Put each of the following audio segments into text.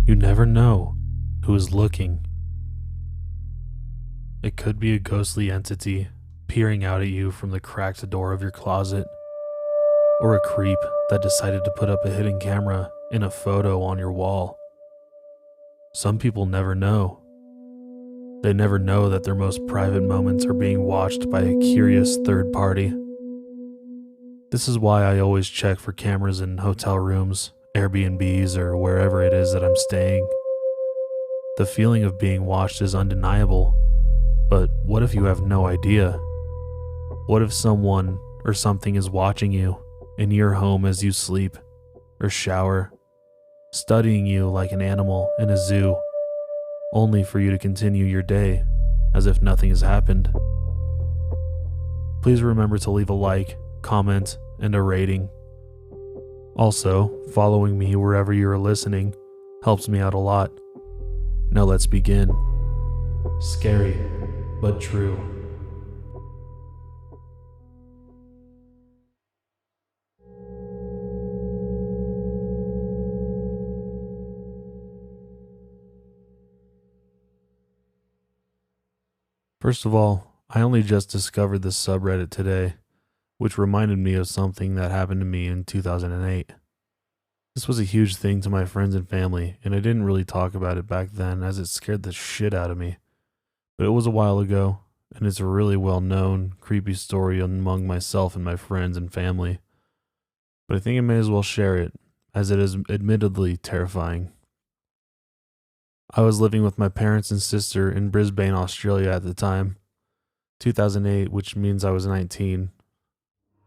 You never know who is looking. It could be a ghostly entity peering out at you from the cracked door of your closet, or a creep that decided to put up a hidden camera in a photo on your wall. Some people never know. They never know that their most private moments are being watched by a curious third party. This is why I always check for cameras in hotel rooms, Airbnbs, or wherever it is that I'm staying. The feeling of being watched is undeniable, but what if you have no idea? What if someone or something is watching you in your home as you sleep or shower, studying you like an animal in a zoo, only for you to continue your day as if nothing has happened? Please remember to leave a like, comment, and a rating. Also, following me wherever you are listening helps me out a lot. Now let's begin. Scary, but true. First of all, I only just discovered this subreddit today, which reminded me of something that happened to me in 2008. This was a huge thing to my friends and family, and I didn't really talk about it back then as it scared the shit out of me. But it was a while ago, and it's a really well-known, creepy story among myself and my friends and family. But I think I may as well share it, as it is admittedly terrifying. I was living with my parents and sister in Brisbane, Australia at the time, 2008, which means I was 19.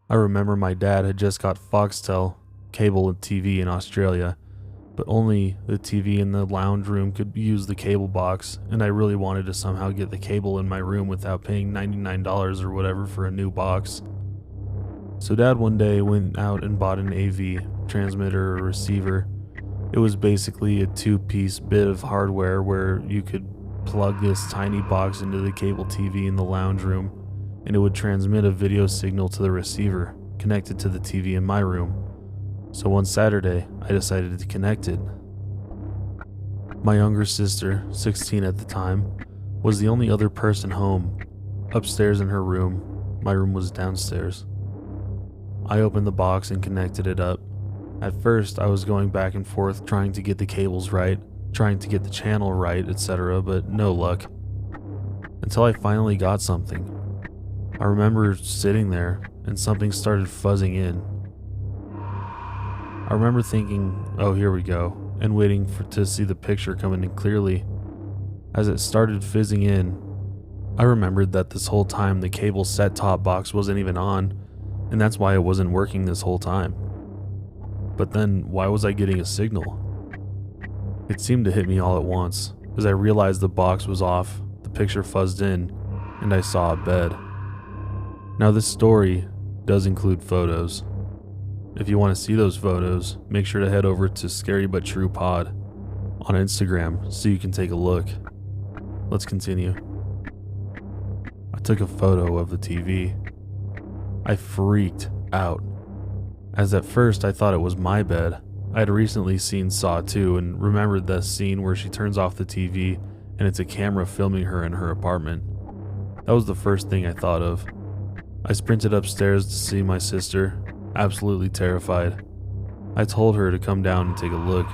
I remember my dad had just got Foxtel cable and TV in Australia, but only the TV in the lounge room could use the cable box, and I really wanted to somehow get the cable in my room without paying $99 or whatever for a new box. So Dad one day went out and bought an AV transmitter or receiver. It was basically a two-piece bit of hardware where you could plug this tiny box into the cable TV in the lounge room, and it would transmit a video signal to the receiver connected to the TV in my room. So one Saturday, I decided to connect it. My younger sister, 16 at the time, was the only other person home, upstairs in her room. My room was downstairs. I opened the box and connected it up. At first, I was going back and forth trying to get the cables right, trying to get the channel right, etc., but no luck. Until I finally got something. I remember sitting there and something started fuzzing in. I remember thinking, oh, here we go, and waiting to see the picture coming in clearly. As it started fizzing in, I remembered that this whole time the cable set-top box wasn't even on, and that's why it wasn't working this whole time. But then, why was I getting a signal? It seemed to hit me all at once, as I realized the box was off, the picture fuzzed in, and I saw a bed. Now this story does include photos. If you want to see those photos, make sure to head over to Scary But True Pod on Instagram so you can take a look. Let's continue. I took a photo of the TV. I freaked out, as at first I thought it was my bed. I had recently seen Saw 2 and remembered the scene where she turns off the TV and it's a camera filming her in her apartment. That was the first thing I thought of. I sprinted upstairs to see my sister, absolutely terrified. I told her to come down and take a look.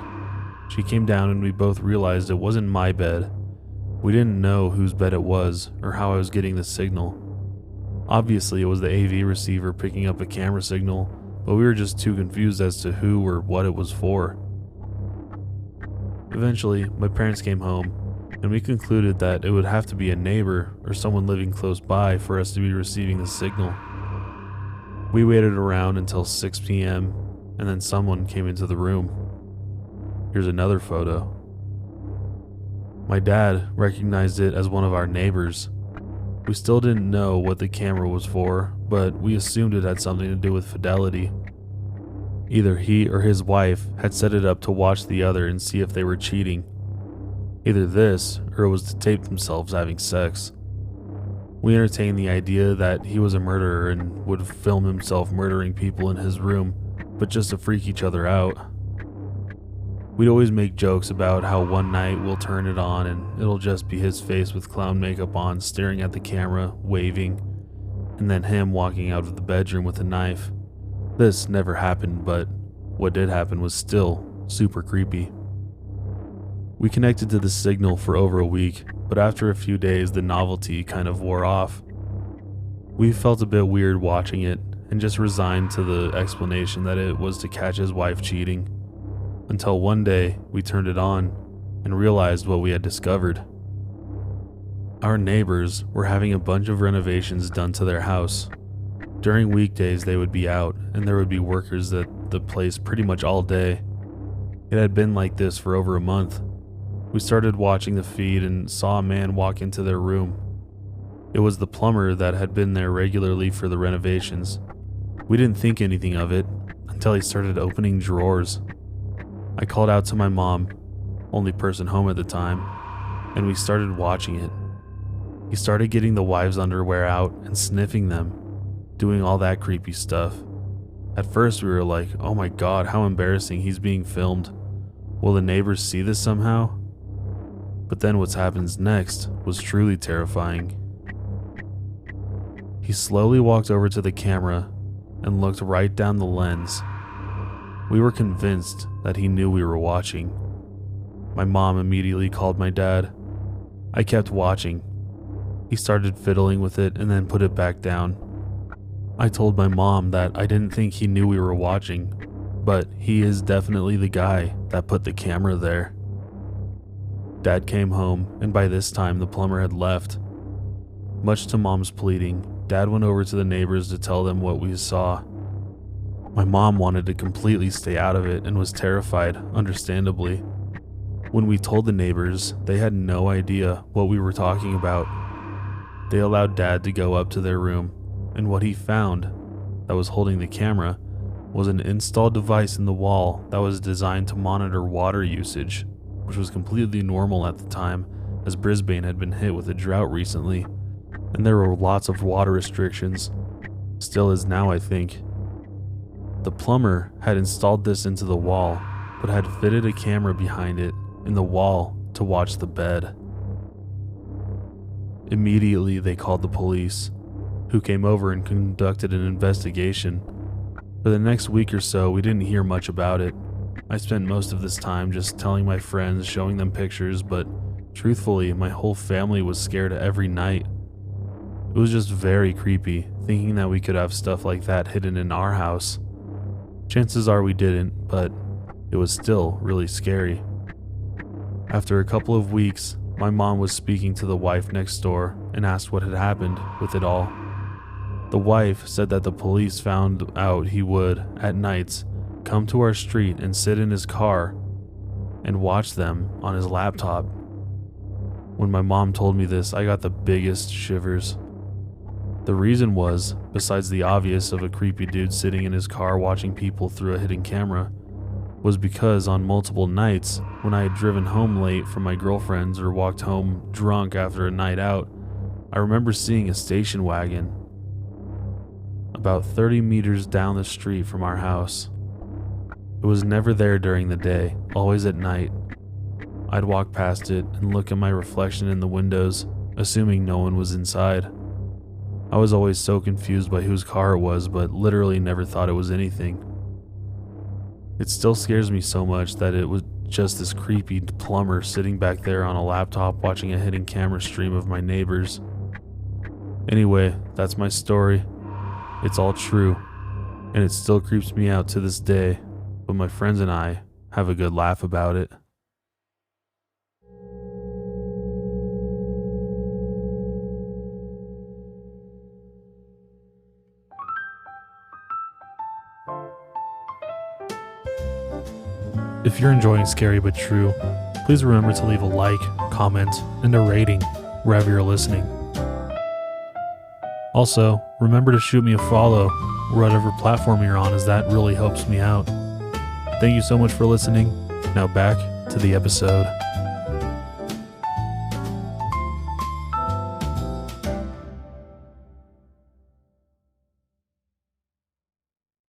She came down and we both realized it wasn't my bed. We didn't know whose bed it was or how I was getting the signal. Obviously it was the AV receiver picking up a camera signal, but we were just too confused as to who or what it was for. Eventually, my parents came home, and we concluded that it would have to be a neighbor or someone living close by for us to be receiving the signal. We waited around until 6 p.m., and then someone came into the room. Here's another photo. My dad recognized it as one of our neighbors. We still didn't know what the camera was for, but we assumed it had something to do with fidelity. Either he or his wife had set it up to watch the other and see if they were cheating. Either this, or it was to tape themselves having sex. We entertained the idea that he was a murderer and would film himself murdering people in his room, but just to freak each other out. We'd always make jokes about how one night we'll turn it on and it'll just be his face with clown makeup on, staring at the camera, waving, and then him walking out of the bedroom with a knife. This never happened, but what did happen was still super creepy. We connected to the signal for over a week, but after a few days the novelty kind of wore off. We felt a bit weird watching it and just resigned to the explanation that it was to catch his wife cheating, until one day we turned it on and realized what we had discovered. Our neighbors were having a bunch of renovations done to their house. During weekdays they would be out and there would be workers at the place pretty much all day. It had been like this for over a month. We started watching the feed and saw a man walk into their room. It was the plumber that had been there regularly for the renovations. We didn't think anything of it until he started opening drawers. I called out to my mom, only person home at the time, and we started watching it. He started getting the wives' underwear out and sniffing them, doing all that creepy stuff. At first we were like, oh my god, how embarrassing, he's being filmed. Will the neighbors see this somehow? But then what happens next was truly terrifying. He slowly walked over to the camera and looked right down the lens. We were convinced that he knew we were watching. My mom immediately called my dad. I kept watching. He started fiddling with it and then put it back down. I told my mom that I didn't think he knew we were watching, but he is definitely the guy that put the camera there. Dad came home, and by this time the plumber had left. Much to Mom's pleading, Dad went over to the neighbors to tell them what we saw. My mom wanted to completely stay out of it and was terrified, understandably. When we told the neighbors, they had no idea what we were talking about. They allowed Dad to go up to their room, and what he found that was holding the camera was an installed device in the wall that was designed to monitor water usage, which was completely normal at the time, as Brisbane had been hit with a drought recently, and there were lots of water restrictions. Still is now, I think. The plumber had installed this into the wall, but had fitted a camera behind it in the wall to watch the bed. Immediately they called the police, who came over and conducted an investigation. For the next week or so, we didn't hear much about it. I spent most of this time just telling my friends, showing them pictures, but truthfully, my whole family was scared every night. It was just very creepy, thinking that we could have stuff like that hidden in our house. Chances are we didn't, but it was still really scary. After a couple of weeks, my mom was speaking to the wife next door and asked what had happened with it all. The wife said that the police found out he would, at nights, come to our street and sit in his car and watch them on his laptop. When my mom told me this, I got the biggest shivers. The reason was, besides the obvious of a creepy dude sitting in his car watching people through a hidden camera, was because on multiple nights, when I had driven home late from my girlfriend's or walked home drunk after a night out, I remember seeing a station wagon about 30 meters down the street from our house. It was never there during the day, always at night. I'd walk past it and look at my reflection in the windows, assuming no one was inside. I was always so confused by whose car it was, but literally never thought it was anything. It still scares me so much that it was just this creepy plumber sitting back there on a laptop watching a hidden camera stream of my neighbors. Anyway, that's my story. It's all true, and it still creeps me out to this day, but my friends and I have a good laugh about it. If you're enjoying Scary But True, please remember to leave a like, comment, and a rating wherever you're listening. Also, remember to shoot me a follow whatever platform you're on, as that really helps me out. Thank you so much for listening. Now back to the episode.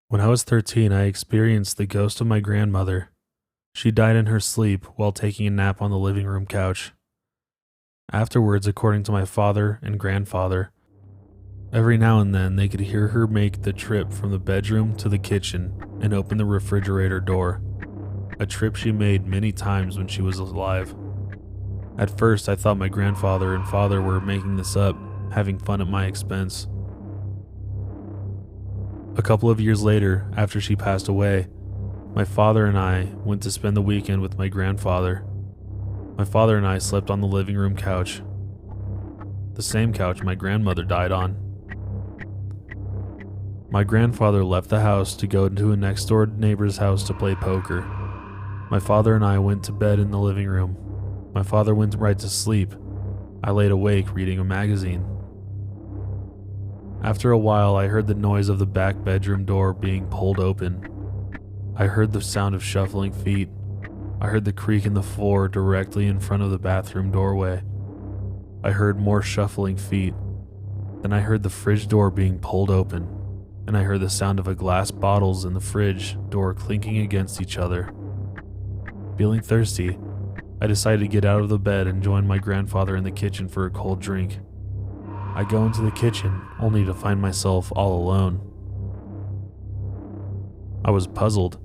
When I was 13, I experienced the ghost of my grandmother. She died in her sleep while taking a nap on the living room couch. Afterwards, according to my father and grandfather, every now and then they could hear her make the trip from the bedroom to the kitchen and open the refrigerator door, a trip she made many times when she was alive. At first, I thought my grandfather and father were making this up, having fun at my expense. A couple of years later, after she passed away, my father and I went to spend the weekend with my grandfather. My father and I slept on the living room couch, the same couch my grandmother died on. My grandfather left the house to go to a next door neighbor's house to play poker. My father and I went to bed in the living room. My father went right to sleep. I laid awake reading a magazine. After a while, I heard the noise of the back bedroom door being pulled open. I heard the sound of shuffling feet. I heard the creak in the floor directly in front of the bathroom doorway. I heard more shuffling feet. Then I heard the fridge door being pulled open, and I heard the sound of a glass bottles in the fridge door clinking against each other. Feeling thirsty, I decided to get out of the bed and join my grandfather in the kitchen for a cold drink. I go into the kitchen only to find myself all alone. I was puzzled.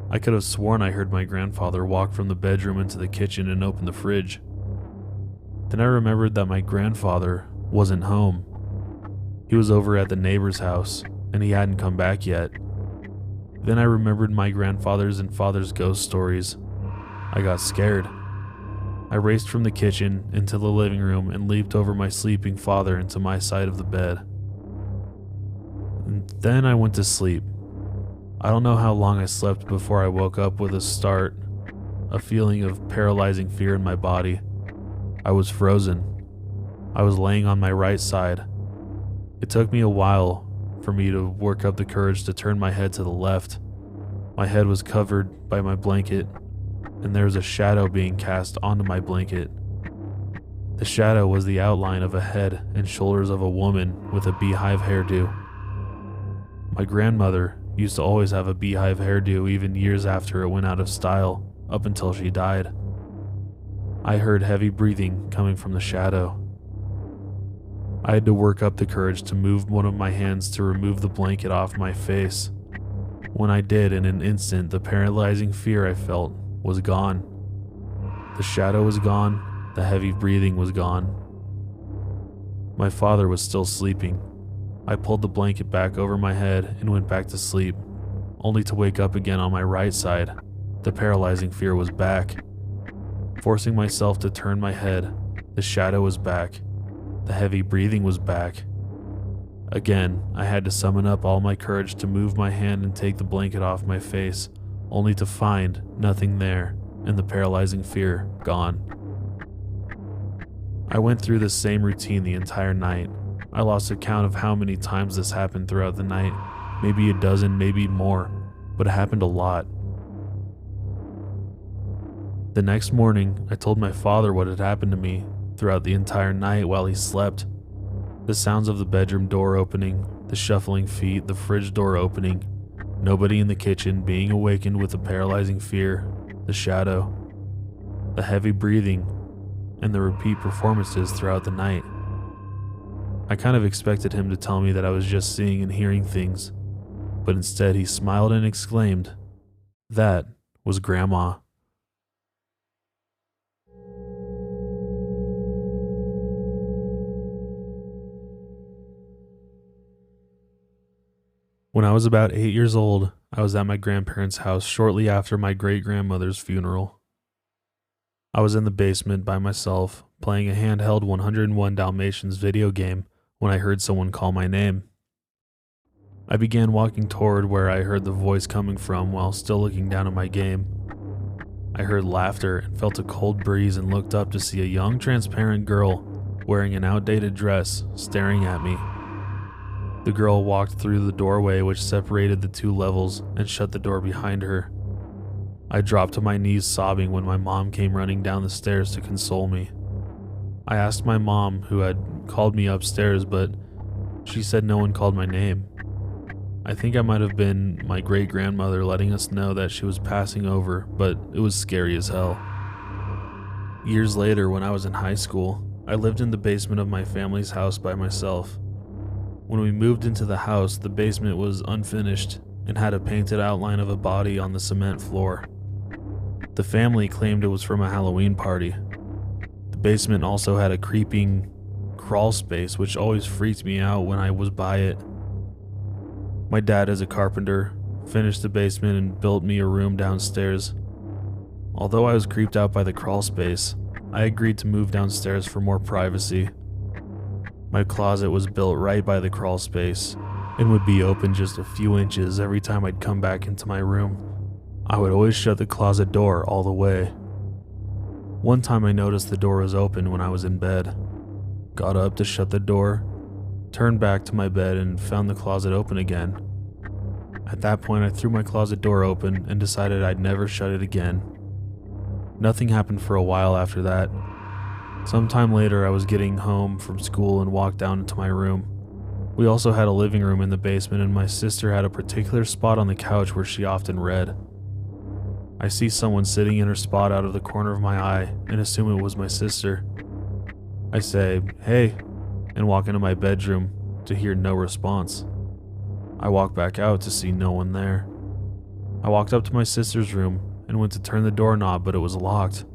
I could have sworn I heard my grandfather walk from the bedroom into the kitchen and open the fridge. Then I remembered that my grandfather wasn't home. He was over at the neighbor's house, and he hadn't come back yet. Then I remembered my grandfather's and father's ghost stories. I got scared. I raced from the kitchen into the living room and leaped over my sleeping father into my side of the bed. And then I went to sleep. I don't know how long I slept before I woke up with a feeling of paralyzing fear in my body. I was frozen. I was laying on my right side. It took me a while for me to work up the courage to turn my head to the left. My head was covered by my blanket, and there was a shadow being cast onto my blanket. The shadow was the outline of a head and shoulders of a woman with a beehive hairdo. My grandmother used to always have a beehive hairdo even years after it went out of style, up until she died. I heard heavy breathing coming from the shadow. I had to work up the courage to move one of my hands to remove the blanket off my face. When I did, in an instant, the paralyzing fear I felt was gone. The shadow was gone, the heavy breathing was gone. My father was still sleeping. I pulled the blanket back over my head and went back to sleep, only to wake up again on my right side. The paralyzing fear was back. Forcing myself to turn my head, the shadow was back. The heavy breathing was back. Again, I had to summon up all my courage to move my hand and take the blanket off my face, only to find nothing there and the paralyzing fear gone. I went through the same routine the entire night. I lost count of how many times this happened throughout the night, maybe a dozen, maybe more, but it happened a lot. The next morning, I told my father what had happened to me throughout the entire night while he slept. The sounds of the bedroom door opening, the shuffling feet, the fridge door opening, nobody in the kitchen, being awakened with a paralyzing fear, the shadow, the heavy breathing, and the repeat performances throughout the night. I kind of expected him to tell me that I was just seeing and hearing things, but instead he smiled and exclaimed, "That was Grandma." When I was about 8 years old, I was at my grandparents' house shortly after my great-grandmother's funeral. I was in the basement by myself, playing a handheld 101 Dalmatians video game when I heard someone call my name. I began walking toward where I heard the voice coming from while still looking down at my game. I heard laughter and felt a cold breeze and looked up to see a young, transparent girl wearing an outdated dress staring at me. The girl walked through the doorway which separated the two levels and shut the door behind her. I dropped to my knees sobbing when my mom came running down the stairs to console me. I asked my mom who had called me upstairs, but she said no one called my name. I think I might have been my great-grandmother letting us know that she was passing over, but it was scary as hell. Years later, when I was in high school, I lived in the basement of my family's house by myself. When we moved into the house, the basement was unfinished and had a painted outline of a body on the cement floor. The family claimed it was from a Halloween party. The basement also had a creeping crawl space, which always freaked me out when I was by it. My dad, as a carpenter, finished the basement and built me a room downstairs. Although I was creeped out by the crawl space, I agreed to move downstairs for more privacy. My closet was built right by the crawl space and would be open just a few inches every time I'd come back into my room. I would always shut the closet door all the way. One time I noticed the door was open when I was in bed. Got up to shut the door, turned back to my bed and found the closet open again. At that point I threw my closet door open and decided I'd never shut it again. Nothing happened for a while after that. Sometime later I was getting home from school and walked down into my room. We also had a living room in the basement and my sister had a particular spot on the couch where she often read. I see someone sitting in her spot out of the corner of my eye and assume it was my sister. I say, "Hey," and walk into my bedroom to hear no response. I walk back out to see no one there. I walked up to my sister's room and went to turn the doorknob, but it was locked.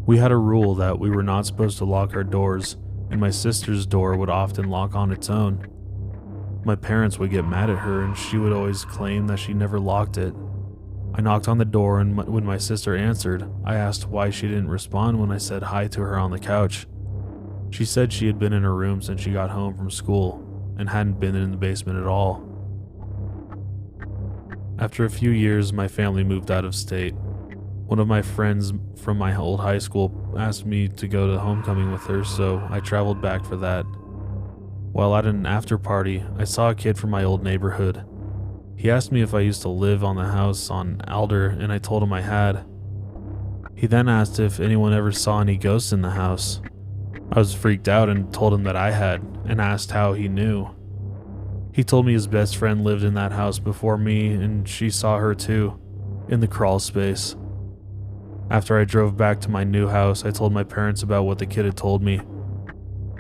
We had a rule that we were not supposed to lock our doors, and my sister's door would often lock on its own. My parents would get mad at her and she would always claim that she never locked it. I knocked on the door and when my sister answered, I asked why she didn't respond when I said hi to her on the couch. She said she had been in her room since she got home from school and hadn't been in the basement at all. After a few years, my family moved out of state. One of my friends from my old high school asked me to go to homecoming with her, so I traveled back for that. While at an after party, I saw a kid from my old neighborhood. He asked me if I used to live on the house on Alder, and I told him I had. He then asked if anyone ever saw any ghosts in the house. I was freaked out and told him that I had, and asked how he knew. He told me his best friend lived in that house before me, and she saw her too, in the crawl space. After I drove back to my new house, I told my parents about what the kid had told me.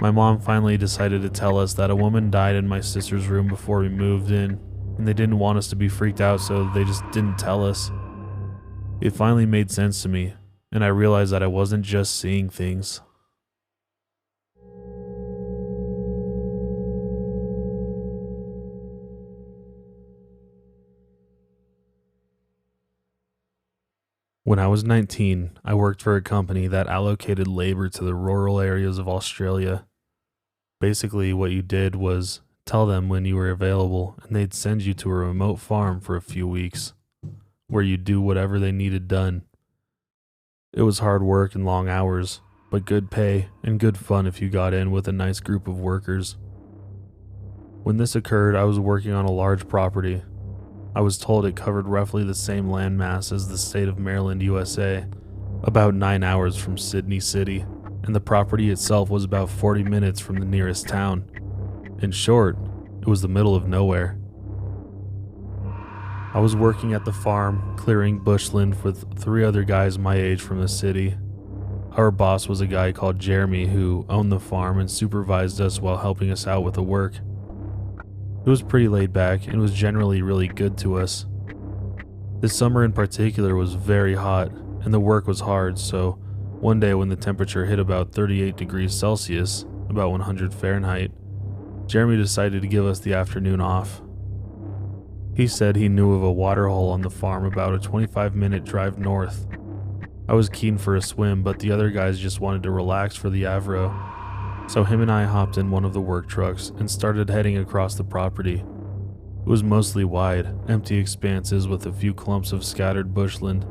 My mom finally decided to tell us that a woman died in my sister's room before we moved in, and they didn't want us to be freaked out, so they just didn't tell us. It finally made sense to me, and I realized that I wasn't just seeing things. When I was 19, I worked for a company that allocated labor to the rural areas of Australia. Basically, what you did was tell them when you were available, and they'd send you to a remote farm for a few weeks, where you'd do whatever they needed done. It was hard work and long hours, but good pay and good fun if you got in with a nice group of workers. When this occurred, I was working on a large property. I was told it covered roughly the same landmass as the state of Maryland, USA, about 9 hours from Sydney City, and the property itself was about 40 minutes from the nearest town. In short, it was the middle of nowhere. I was working at the farm, clearing bushland with 3 other guys my age from the city. Our boss was a guy called Jeremy who owned the farm and supervised us while helping us out with the work. It was pretty laid back and was generally really good to us. This summer in particular was very hot and the work was hard, so one day when the temperature hit about 38 degrees Celsius, about 100 Fahrenheit, Jeremy decided to give us the afternoon off. He said he knew of a water hole on the farm about a 25-minute drive north. I was keen for a swim, but the other guys just wanted to relax for the Avro. So him and I hopped in one of the work trucks and started heading across the property. It was mostly wide, empty expanses with a few clumps of scattered bushland.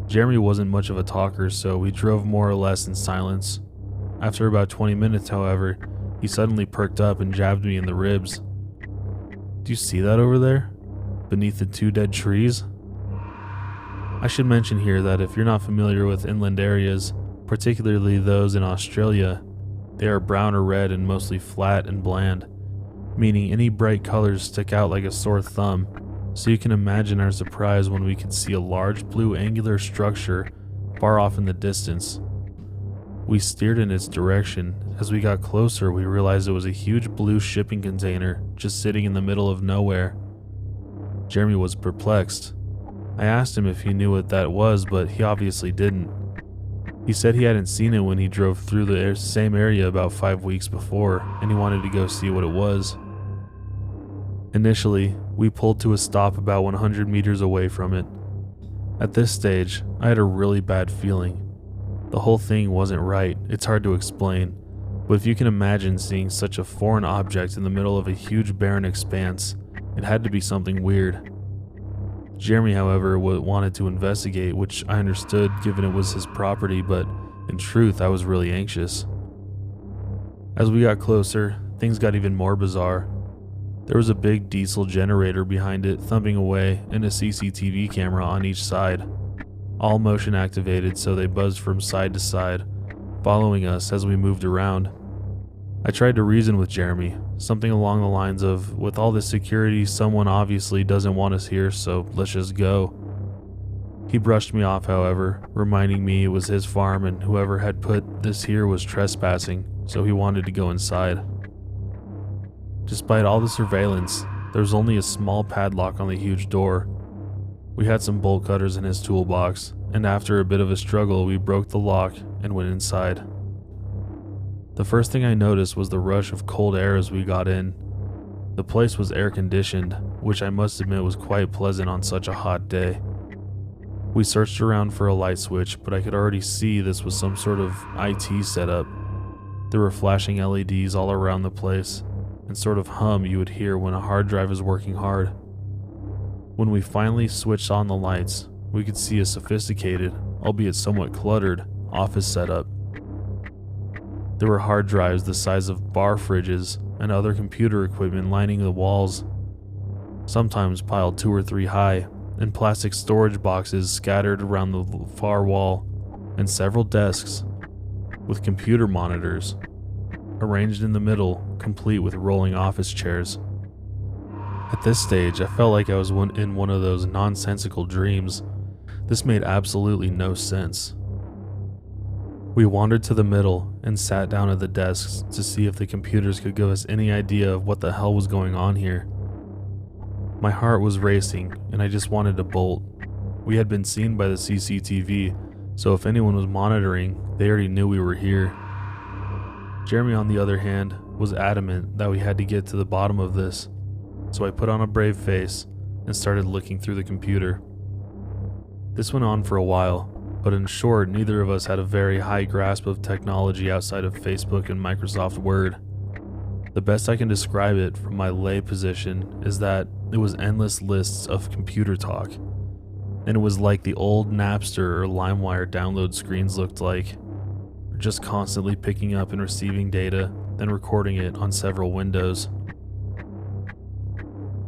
Jeremy wasn't much of a talker, so we drove more or less in silence. After about 20 minutes, however, he suddenly perked up and jabbed me in the ribs. "Do you see that over there? Beneath the 2 dead trees?" I should mention here that if you're not familiar with inland areas, particularly those in Australia, they are brown or red and mostly flat and bland. meaning any bright colors stick out like a sore thumb, so you can imagine our surprise when we could see a large blue angular structure far off in the distance. We steered in its direction. As we got closer, we realized it was a huge blue shipping container just sitting in the middle of nowhere. Jeremy was perplexed. I asked him if he knew what that was, but he obviously didn't. He said he hadn't seen it when he drove through the same area about 5 weeks before, and he wanted to go see what it was. Initially, we pulled to a stop about 100 meters away from it. At this stage, I had a really bad feeling. The whole thing wasn't right. It's hard to explain, but if you can imagine seeing such a foreign object in the middle of a huge barren expanse, it had to be something weird. Jeremy, however, wanted to investigate, which I understood given it was his property, but in truth, I was really anxious. As we got closer, things got even more bizarre. There was a big diesel generator behind it thumping away and a CCTV camera on each side, all motion activated so they buzzed from side to side, following us as we moved around. I tried to reason with Jeremy, something along the lines of, with all this security, someone obviously doesn't want us here, so let's just go. He brushed me off, however, reminding me it was his farm and whoever had put this here was trespassing, so he wanted to go inside. Despite all the surveillance, there was only a small padlock on the huge door. We had some bolt cutters in his toolbox, and after a bit of a struggle, we broke the lock and went inside. The first thing I noticed was the rush of cold air as we got in. The place was air conditioned, which I must admit was quite pleasant on such a hot day. We searched around for a light switch, but I could already see this was some sort of IT setup. There were flashing LEDs all around the place, and sort of hum you would hear when a hard drive is working hard. When we finally switched on the lights, we could see a sophisticated, albeit somewhat cluttered, office setup. There were hard drives the size of bar fridges and other computer equipment lining the walls, sometimes piled 2 or 3 high, and plastic storage boxes scattered around the far wall, and several desks with computer monitors arranged in the middle, complete with rolling office chairs. At this stage, I felt like I was in one of those nonsensical dreams. This made absolutely no sense. We wandered to the middle and sat down at the desks to see if the computers could give us any idea of what the hell was going on here. My heart was racing, and I just wanted to bolt. We had been seen by the CCTV, so if anyone was monitoring, they already knew we were here. Jeremy, on the other hand, was adamant that we had to get to the bottom of this, so I put on a brave face and started looking through the computer. This went on for a while, but in short, neither of us had a very high grasp of technology outside of Facebook and Microsoft Word. The best I can describe it from my lay position is that it was endless lists of computer talk, and it was like the old Napster or LimeWire download screens looked like, just constantly picking up and receiving data, then recording it on several windows.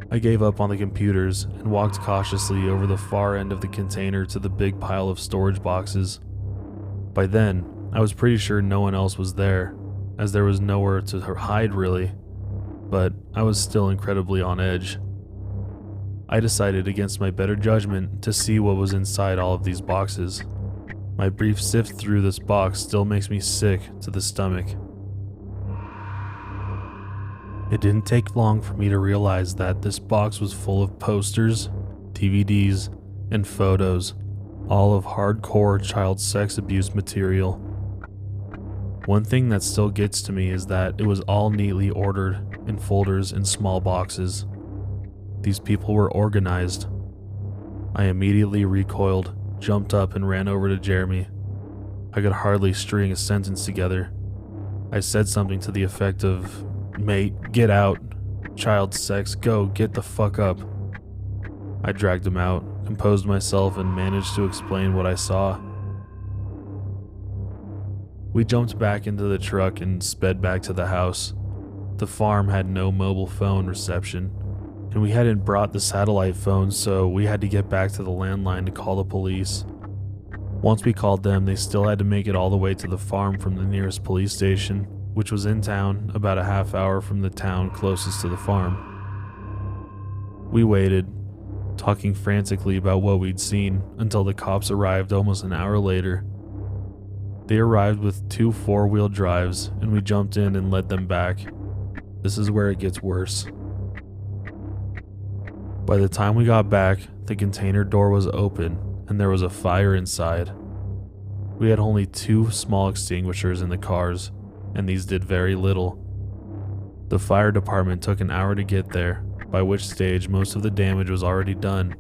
I gave up on the computers and walked cautiously over the far end of the container to the big pile of storage boxes. By then, I was pretty sure no one else was there, as there was nowhere to hide really, but I was still incredibly on edge. I decided against my better judgment to see what was inside all of these boxes. My brief sift through this box still makes me sick to the stomach. It didn't take long for me to realize that this box was full of posters, DVDs, and photos, all of hardcore child sex abuse material. One thing that still gets to me is that it was all neatly ordered in folders in small boxes. These people were organized. I immediately recoiled, jumped up, and ran over to Jeremy. I could hardly string a sentence together. I said something to the effect of, "Mate, get out. Child sex, go, get the fuck up." I dragged him out, composed myself, and managed to explain what I saw. We jumped back into the truck and sped back to the house. The farm had no mobile phone reception, and we hadn't brought the satellite phone, so we had to get back to the landline to call the police. Once we called them, they still had to make it all the way to the farm from the nearest police station, which was in town about a half hour from the town closest to the farm. We waited, talking frantically about what we'd seen, until the cops arrived almost an hour later. They arrived with 2 4-wheel drives, and we jumped in and led them back. This is where it gets worse. By the time we got back, the container door was open, and there was a fire inside. We had only 2 small extinguishers in the cars, and these did very little. The fire department took an hour to get there, by which stage most of the damage was already done.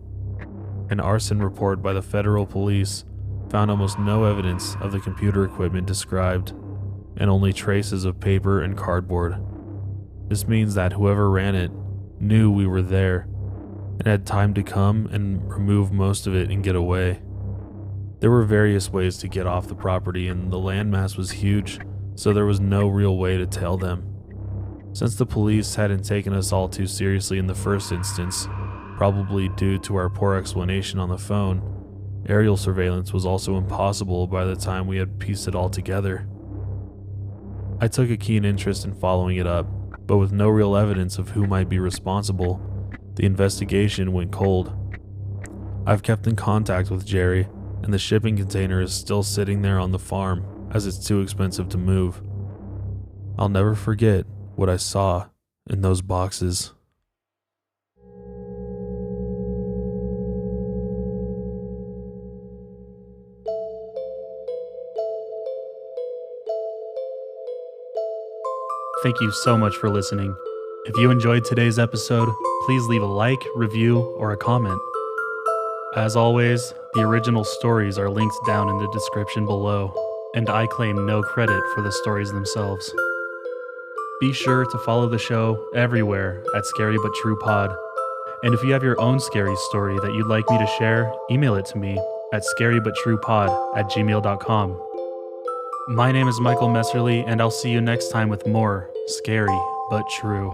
An arson report by the federal police found almost no evidence of the computer equipment described, and only traces of paper and cardboard. This means that whoever ran it knew we were there, and had time to come and remove most of it and get away. There were various ways to get off the property, and the landmass was huge, so there was no real way to tail them. Since the police hadn't taken us all too seriously in the first instance, probably due to our poor explanation on the phone, aerial surveillance was also impossible by the time we had pieced it all together. I took a keen interest in following it up, but with no real evidence of who might be responsible, the investigation went cold. I've kept in contact with Jerry, and the shipping container is still sitting there on the farm as it's too expensive to move. I'll never forget what I saw in those boxes. Thank you so much for listening. If you enjoyed today's episode, please leave a like, review, or a comment. As always, the original stories are linked down in the description below, and I claim no credit for the stories themselves. Be sure to follow the show everywhere at Scary But True Pod. And if you have your own scary story that you'd like me to share, email it to me at scarybutTruePod@gmail.com. My name is Michael Messerly, and I'll see you next time with more Scary But True.